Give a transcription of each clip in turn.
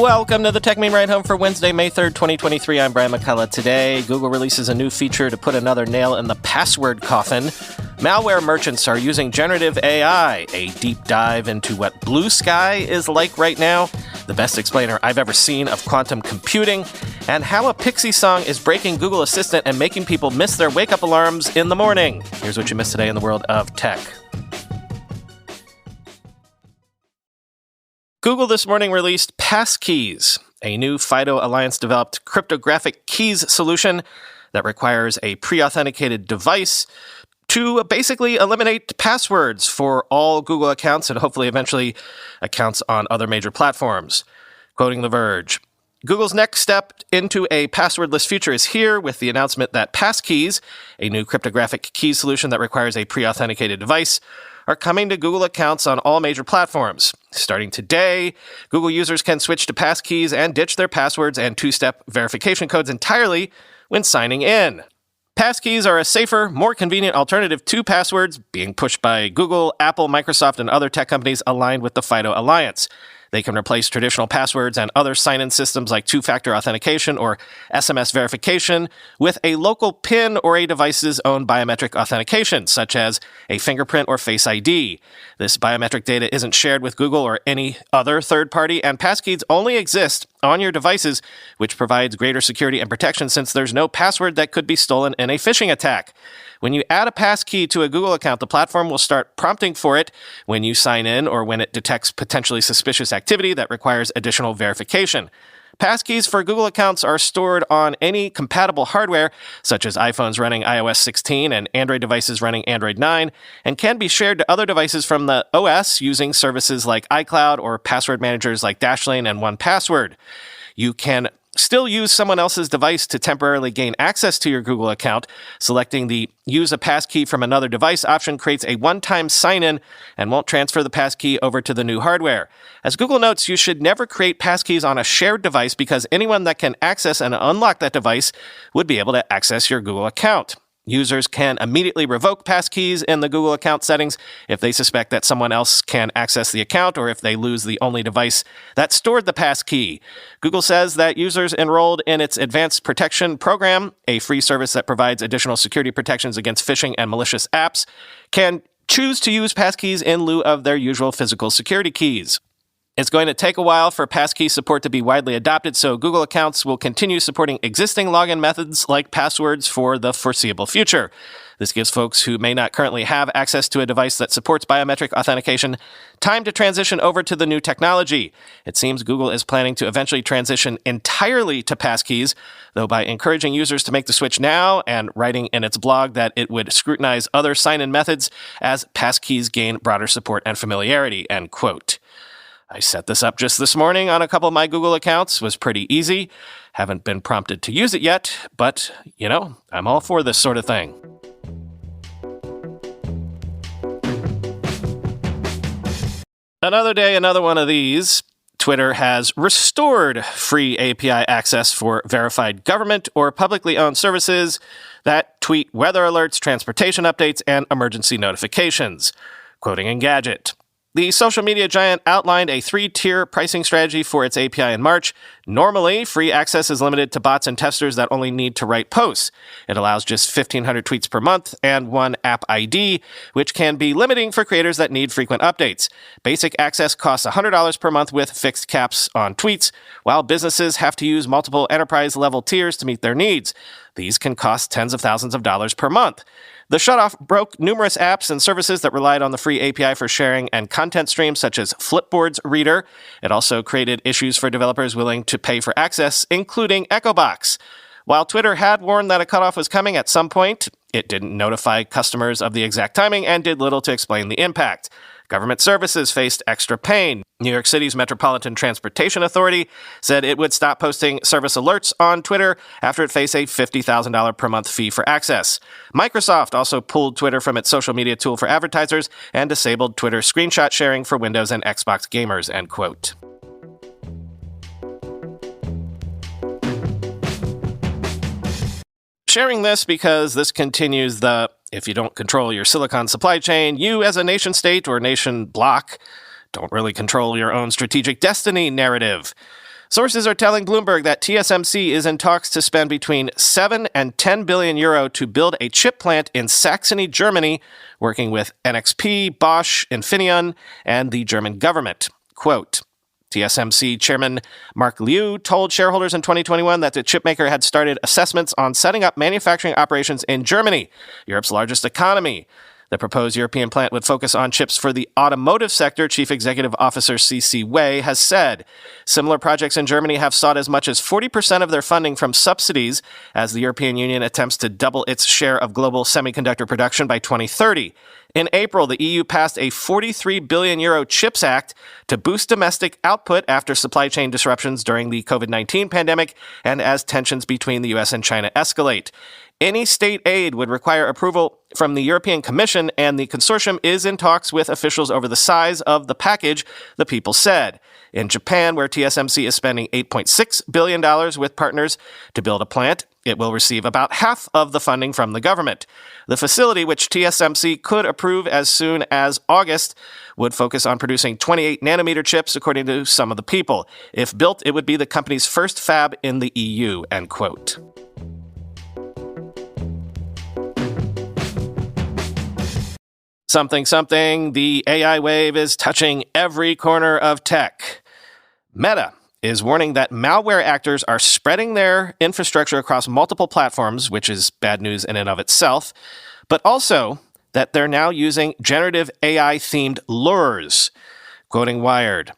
Welcome to the Techmeme Ride Home for Wednesday, May 3rd, 2023. I'm Brian McCullough. Today, Google releases a new feature to put another nail in the password coffin. Malware merchants are using generative AI, a deep dive into what blue sky is like right now, the best explainer I've ever seen of quantum computing, and how a Pixies song is breaking Google Assistant and making people miss their wake-up alarms in the morning. Here's what you missed today in the world of tech. Google this morning released Passkeys, a new FIDO Alliance-developed cryptographic keys solution that requires a pre-authenticated device to basically eliminate passwords for all Google accounts and hopefully eventually accounts on other major platforms. Quoting The Verge, Google's next step into a passwordless future is here with the announcement that Passkeys, a new cryptographic key solution that requires a pre-authenticated device, are coming to Google accounts on all major platforms. Starting today, Google users can switch to Passkeys and ditch their passwords and two-step verification codes entirely when signing in. Passkeys are a safer, more convenient alternative to passwords being pushed by Google, Apple, Microsoft, and other tech companies aligned with the FIDO Alliance. They can replace traditional passwords and other sign-in systems like two-factor authentication or SMS verification with a local PIN or a device's own biometric authentication, such as a fingerprint or Face ID. This biometric data isn't shared with Google or any other third party, and passkeys only exist on your devices, which provides greater security and protection since there's no password that could be stolen in a phishing attack. When you add a passkey to a Google account, the platform will start prompting for it when you sign in or when it detects potentially suspicious activity that requires additional verification. Passkeys for Google accounts are stored on any compatible hardware, such as iPhones running iOS 16 and Android devices running Android 9, and can be shared to other devices from the OS using services like iCloud or password managers like Dashlane and 1Password. You can still use someone else's device to temporarily gain access to your Google account. Selecting the Use a Passkey from another device option creates a one-time sign-in and won't transfer the passkey over to the new hardware. As Google notes, you should never create passkeys on a shared device because anyone that can access and unlock that device would be able to access your Google account. Users can immediately revoke passkeys in the Google account settings if they suspect that someone else can access the account or if they lose the only device that stored the passkey. Google says that users enrolled in its Advanced Protection Program, a free service that provides additional security protections against phishing and malicious apps, can choose to use passkeys in lieu of their usual physical security keys. It's going to take a while for passkey support to be widely adopted, so Google accounts will continue supporting existing login methods like passwords for the foreseeable future. This gives folks who may not currently have access to a device that supports biometric authentication time to transition over to the new technology. It seems Google is planning to eventually transition entirely to passkeys, though by encouraging users to make the switch now and writing in its blog that it would scrutinize other sign-in methods as passkeys gain broader support and familiarity, end quote. I set this up just this morning on a couple of my Google accounts. It was pretty easy. Haven't been prompted to use it yet, but, I'm all for this sort of thing. Another day, another one of these. Twitter has restored free API access for verified government or publicly owned services that tweet weather alerts, transportation updates, and emergency notifications. Quoting Engadget. The social media giant outlined a 3-tier pricing strategy for its API in March. Normally, free access is limited to bots and testers that only need to write posts. It allows just 1,500 tweets per month and one app ID, which can be limiting for creators that need frequent updates. Basic access costs $100 per month with fixed caps on tweets, while businesses have to use multiple enterprise-level tiers to meet their needs. These can cost tens of thousands of dollars per month. The shutoff broke numerous apps and services that relied on the free API for sharing and content streams, such as Flipboard's Reader. It also created issues for developers willing to pay for access, including EchoBox. While Twitter had warned that a cutoff was coming at some point, it didn't notify customers of the exact timing and did little to explain the impact. Government services faced extra pain. New York City's Metropolitan Transportation Authority said it would stop posting service alerts on Twitter after it faced a $50,000 per month fee for access. Microsoft also pulled Twitter from its social media tool for advertisers and disabled Twitter screenshot sharing for Windows and Xbox gamers, end quote. Sharing this because this continues the if you don't control your silicon supply chain, you as a nation state or nation bloc don't really control your own strategic destiny narrative. Sources are telling Bloomberg that TSMC is in talks to spend between 7 and 10 billion euro to build a chip plant in Saxony, Germany, working with NXP, Bosch, Infineon, and the German government. Quote, TSMC chairman Mark Liu told shareholders in 2021 that the chipmaker had started assessments on setting up manufacturing operations in Germany, Europe's largest economy. The proposed European plant would focus on chips for the automotive sector, Chief Executive Officer C.C. Wei has said. Similar projects in Germany have sought as much as 40% of their funding from subsidies as the European Union attempts to double its share of global semiconductor production by 2030. In April, the EU passed a 43 billion euro CHIPS Act to boost domestic output after supply chain disruptions during the COVID-19 pandemic and as tensions between the U.S. and China escalate. Any state aid would require approval from the European Commission, and the consortium is in talks with officials over the size of the package, the people said. In Japan, where TSMC is spending $8.6 billion with partners to build a plant, it will receive about half of the funding from the government. The facility, which TSMC could approve as soon as August, would focus on producing 28-nanometer chips, according to some of the people. If built, it would be the company's first fab in the EU, end quote. Something, the AI wave is touching every corner of tech. Meta is warning that malware actors are spreading their infrastructure across multiple platforms, which is bad news in and of itself, but also that they're now using generative AI-themed lures. Quoting Wired,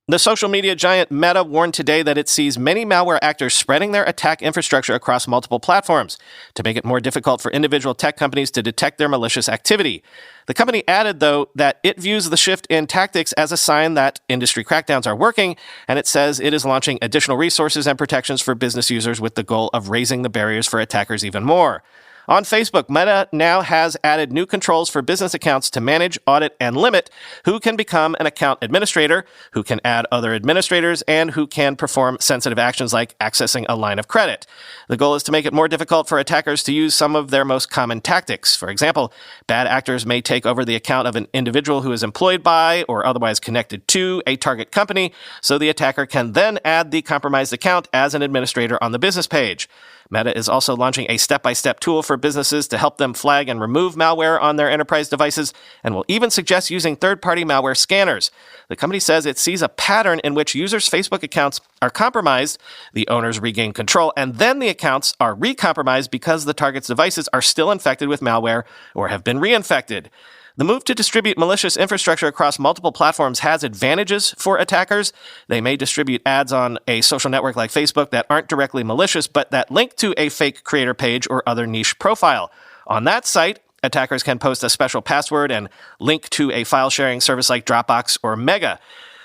the social media giant Meta warned today that it sees many malware actors spreading their attack infrastructure across multiple platforms to make it more difficult for individual tech companies to detect their malicious activity. The company added, though, that it views the shift in tactics as a sign that industry crackdowns are working, and it says it is launching additional resources and protections for business users with the goal of raising the barriers for attackers even more. On Facebook, Meta now has added new controls for business accounts to manage, audit, and limit who can become an account administrator, who can add other administrators, and who can perform sensitive actions like accessing a line of credit. The goal is to make it more difficult for attackers to use some of their most common tactics. For example, bad actors may take over the account of an individual who is employed by or otherwise connected to a target company, so the attacker can then add the compromised account as an administrator on the business page. Meta is also launching a step-by-step tool for businesses to help them flag and remove malware on their enterprise devices, and will even suggest using third-party malware scanners. The company says it sees a pattern in which users' Facebook accounts are compromised, the owners regain control, and then the accounts are re-compromised because the target's devices are still infected with malware or have been reinfected. The move to distribute malicious infrastructure across multiple platforms has advantages for attackers. They may distribute ads on a social network like Facebook that aren't directly malicious, but that link to a fake creator page or other niche profile. On that site, attackers can post a special password and link to a file-sharing service like Dropbox or Mega.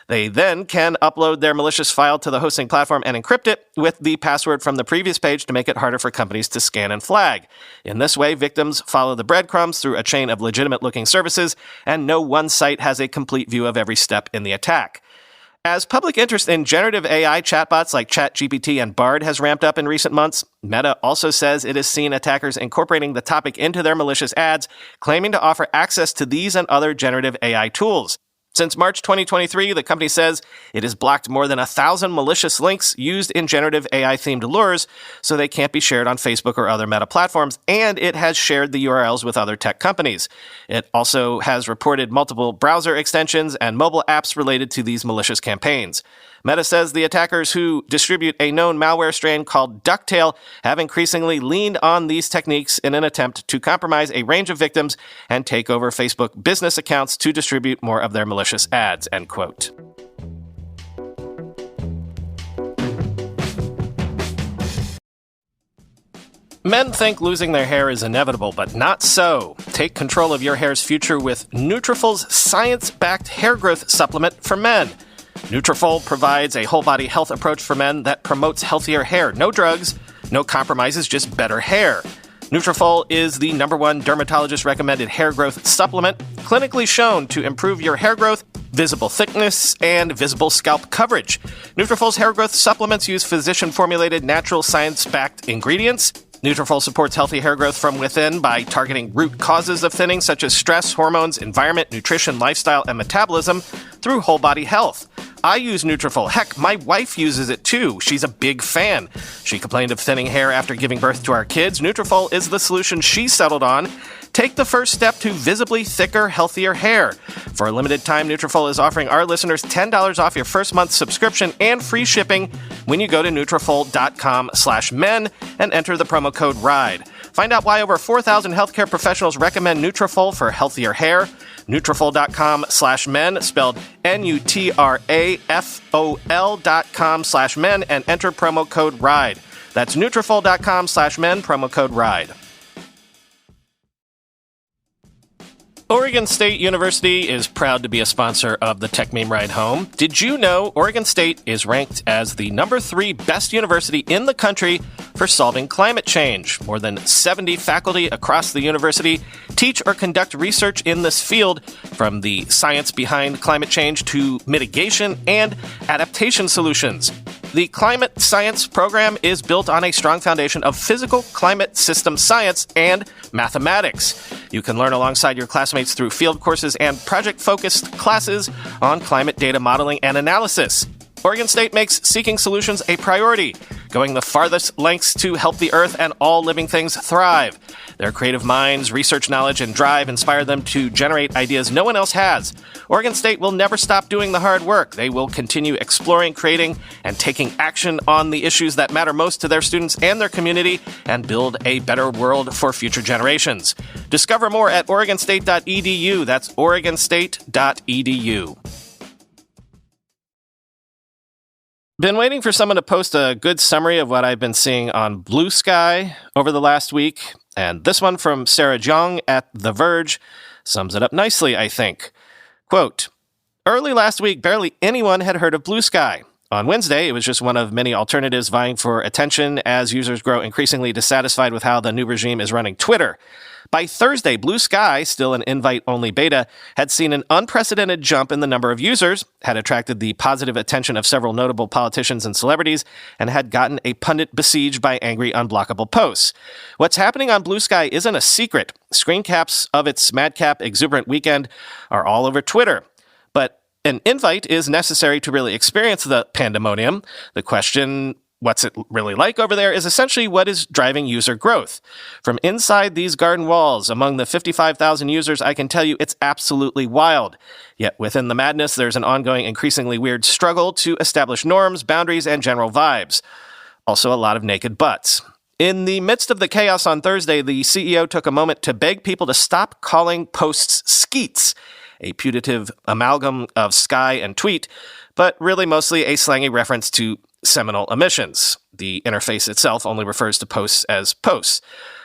They then can upload their malicious file to the hosting platform and encrypt it with the password from the previous page to make it harder for companies to scan and flag. In this way, victims follow the breadcrumbs through a chain of legitimate-looking services, and no one site has a complete view of every step in the attack. As public interest in generative AI chatbots like ChatGPT and Bard has ramped up in recent months, Meta also says it has seen attackers incorporating the topic into their malicious ads, claiming to offer access to these and other generative AI tools. Since March 2023, the company says it has blocked more than 1,000 malicious links used in generative AI-themed lures, so they can't be shared on Facebook or other Meta platforms, and it has shared the URLs with other tech companies. It also has reported multiple browser extensions and mobile apps related to these malicious campaigns. Meta says the attackers who distribute a known malware strain called Ducktail have increasingly leaned on these techniques in an attempt to compromise a range of victims and take over Facebook business accounts to distribute more of their malicious ads, end quote. Men think losing their hair is inevitable, but not so. Take control of your hair's future with Nutrafol's science-backed hair growth supplement for men. Nutrafol provides a whole-body health approach for men that promotes healthier hair. No drugs, no compromises, just better hair. Nutrafol is the #1 dermatologist-recommended hair growth supplement, clinically shown to improve your hair growth, visible thickness, and visible scalp coverage. Nutrafol's hair growth supplements use physician-formulated, natural, science-backed ingredients. Nutrafol supports healthy hair growth from within by targeting root causes of thinning, such as stress, hormones, environment, nutrition, lifestyle, and metabolism, through whole-body health. I use Nutrafol. Heck, my wife uses it too. She's a big fan. She complained of thinning hair after giving birth to our kids. Nutrafol is the solution she settled on. Take the first step to visibly thicker, healthier hair. For a limited time, Nutrafol is offering our listeners $10 off your first month's subscription and free shipping when you go to Nutrafol.com/men and enter the promo code RIDE. Find out why over 4,000 healthcare professionals recommend Nutrafol for healthier hair. Nutrafol.com/men, spelled Nutrafol.com/men, and enter promo code RIDE. That's Nutrafol.com/men, promo code RIDE. Oregon State University is proud to be a sponsor of the Techmeme Ride Home. Did you know Oregon State is ranked as the number 3 best university in the country for solving climate change? More than 70 faculty across the university teach or conduct research in this field, from the science behind climate change to mitigation and adaptation solutions. The climate science program is built on a strong foundation of physical climate system science and mathematics. You can learn alongside your classmates through field courses and project-focused classes on climate data modeling and analysis. Oregon State makes seeking solutions a priority, going the farthest lengths to help the Earth and all living things thrive. Their creative minds, research knowledge, and drive inspire them to generate ideas no one else has. Oregon State will never stop doing the hard work. They will continue exploring, creating, and taking action on the issues that matter most to their students and their community, and build a better world for future generations. Discover more at OregonState.edu. That's OregonState.edu. Been waiting for someone to post a good summary of what I've been seeing on Blue Sky over the last week, and this one from Sarah Jeong at The Verge sums it up nicely, I think. Quote, "Early last week, barely anyone had heard of Blue Sky. On Wednesday, it was just one of many alternatives vying for attention as users grow increasingly dissatisfied with how the new regime is running Twitter. By Thursday, Blue Sky, still an invite-only beta, had seen an unprecedented jump in the number of users, had attracted the positive attention of several notable politicians and celebrities, and had gotten a pundit besieged by angry, unblockable posts. What's happening on Blue Sky isn't a secret. Screen caps of its madcap, exuberant weekend are all over Twitter. But an invite is necessary to really experience the pandemonium. The question, what's it really like over there, is essentially what is driving user growth. From inside these garden walls, among the 55,000 users, I can tell you it's absolutely wild. Yet within the madness, there's an ongoing, increasingly weird struggle to establish norms, boundaries, and general vibes. Also a lot of naked butts. In the midst of the chaos on Thursday, the CEO took a moment to beg people to stop calling posts skeets, a putative amalgam of sky and tweet, but really mostly a slangy reference to seminal emissions. The interface itself only refers to posts as posts.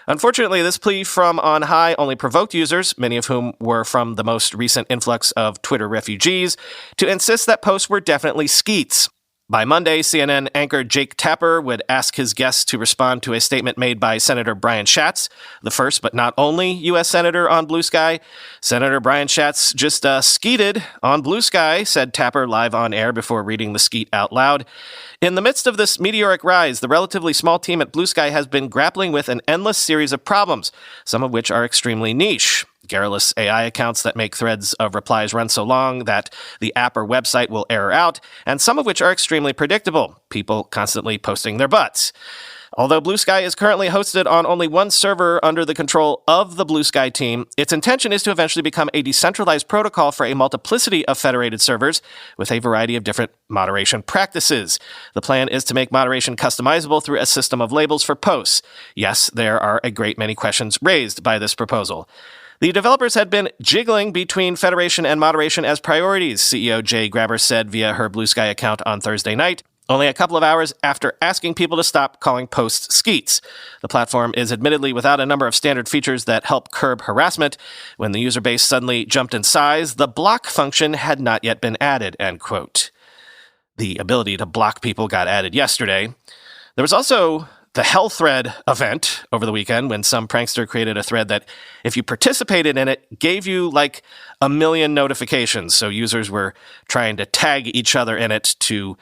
Unfortunately, this plea from on high only provoked users, many of whom were from the most recent influx of Twitter refugees, to insist that posts were definitely skeets. By Monday, CNN anchor Jake Tapper would ask his guests to respond to a statement made by Senator Brian Schatz, the first but not only U.S. Senator on Blue Sky. Senator Brian Schatz just skeeted on Blue Sky, said Tapper live on air before reading the skeet out loud. In the midst of this meteoric rise, the relatively small team at Blue Sky has been grappling with an endless series of problems, some of which are extremely niche. Garrulous AI accounts that make threads of replies run so long that the app or website will error out, and some of which are extremely predictable, people constantly posting their butts. Although Blue Sky is currently hosted on only one server under the control of the Blue Sky team, its intention is to eventually become a decentralized protocol for a multiplicity of federated servers with a variety of different moderation practices. The plan is to make moderation customizable through a system of labels for posts. Yes, there are a great many questions raised by this proposal. The developers had been jiggling between federation and moderation as priorities, CEO Jay Grabber said via her Blue Sky account on Thursday night, only a couple of hours after asking people to stop calling posts skeets. The platform is admittedly without a number of standard features that help curb harassment. When the user base suddenly jumped in size, the block function had not yet been added, end quote. The ability to block people got added yesterday. There was also the Hell Thread event over the weekend when some prankster created a thread that, if you participated in it, gave you like 1 million notifications. So users were trying to tag each other in it to,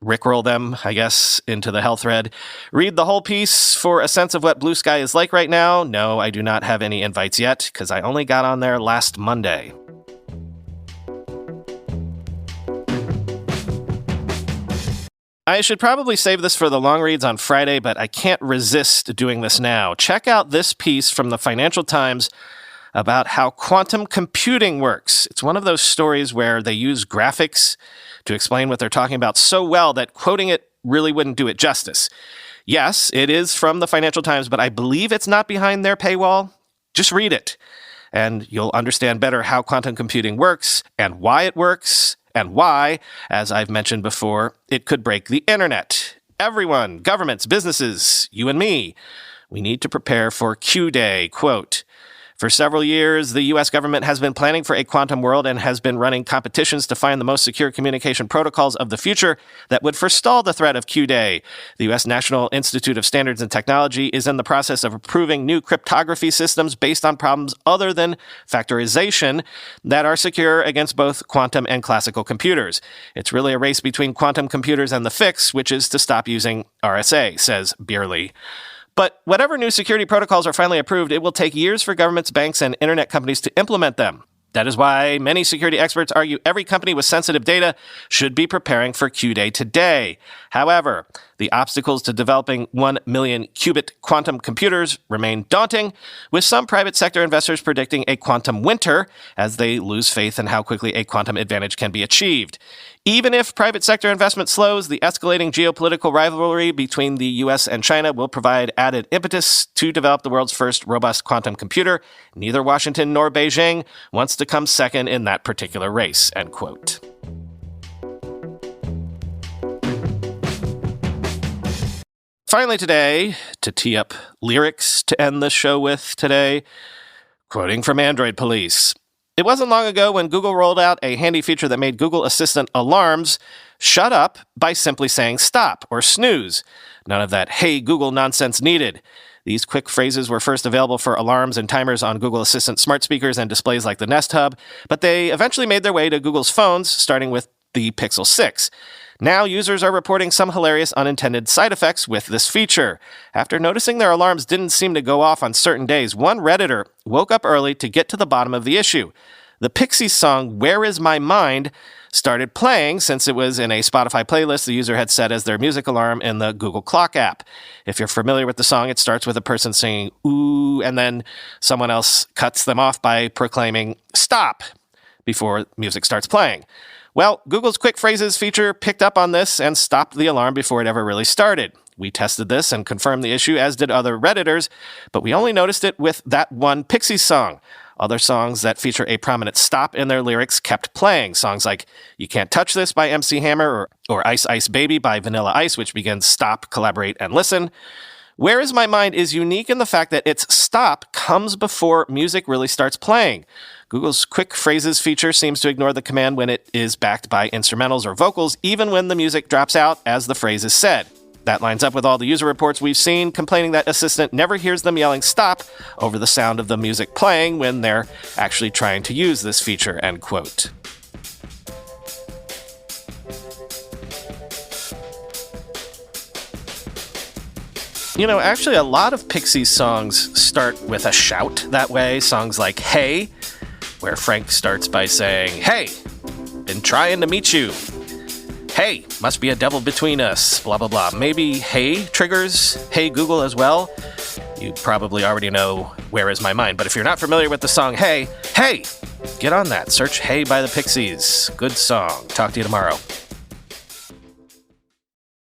rickroll them, I guess, into the Hell Thread. Read the whole piece for a sense of what Blue Sky is like right now. No, I do not have any invites yet because I only got on there last Monday. I should probably save this for the long reads on Friday, but I can't resist doing this now. Check out this piece from the Financial Times about how quantum computing works. It's one of those stories where they use graphics to explain what they're talking about so well that quoting it really wouldn't do it justice. Yes, it is from the Financial Times, but I believe it's not behind their paywall. Just read it, and you'll understand better how quantum computing works and why it works, and why, as I've mentioned before, it could break the internet. Everyone, governments, businesses, you and me, we need to prepare for Q-Day. Quote, for several years, the U.S. government has been planning for a quantum world and has been running competitions to find the most secure communication protocols of the future that would forestall the threat of Q-Day. The U.S. National Institute of Standards and Technology is in the process of approving new cryptography systems based on problems other than factorization that are secure against both quantum and classical computers. It's really a race between quantum computers and the fix, which is to stop using RSA, says Beerley. But whatever new security protocols are finally approved, it will take years for governments, banks, and internet companies to implement them. That is why many security experts argue every company with sensitive data should be preparing for Q-Day today. However, the obstacles to developing 1 million qubit quantum computers remain daunting, with some private sector investors predicting a quantum winter as they lose faith in how quickly a quantum advantage can be achieved. Even if private sector investment slows, the escalating geopolitical rivalry between the U.S. and China will provide added impetus to develop the world's first robust quantum computer. Neither Washington nor Beijing wants to come second in that particular race, end quote. Finally today, to tee up lyrics to end the show with today, quoting from Android Police. It wasn't long ago when Google rolled out a handy feature that made Google Assistant alarms shut up by simply saying stop or snooze. None of that "Hey Google" nonsense needed. These quick phrases were first available for alarms and timers on Google Assistant smart speakers and displays like the Nest Hub, but they eventually made their way to Google's phones, starting with the Pixel 6. Now, users are reporting some hilarious unintended side effects with this feature. After noticing their alarms didn't seem to go off on certain days, one Redditor woke up early to get to the bottom of the issue. The Pixies song "Where Is My Mind" started playing since it was in a Spotify playlist the user had set as their music alarm in the Google Clock app. If you're familiar with the song, it starts with a person singing "ooh," and then someone else cuts them off by proclaiming "stop" before music starts playing. Well, Google's Quick Phrases feature picked up on this and stopped the alarm before it ever really started. We tested this and confirmed the issue, as did other Redditors, but we only noticed it with that one Pixies song. Other songs that feature a prominent stop in their lyrics kept playing. Songs like "You Can't Touch This" by MC Hammer or "Ice Ice Baby" by Vanilla Ice, which begins "Stop, Collaborate, and Listen." "Where Is My Mind" is unique in the fact that its stop comes before music really starts playing. Google's Quick Phrases feature seems to ignore the command when it is backed by instrumentals or vocals, even when the music drops out as the phrase is said. That lines up with all the user reports we've seen complaining that Assistant never hears them yelling "stop" over the sound of the music playing when they're actually trying to use this feature, end quote. You know, actually a lot of Pixies songs start with a shout that way. Songs like "Hey," where Frank starts by saying, "Hey, been trying to meet you. Hey, must be a devil between us, blah, blah, blah." Maybe "Hey" triggers "Hey Google" as well. You probably already know "Where Is My Mind," but if you're not familiar with the song Hey, get on that. Search "Hey" by the Pixies. Good song. Talk to you tomorrow.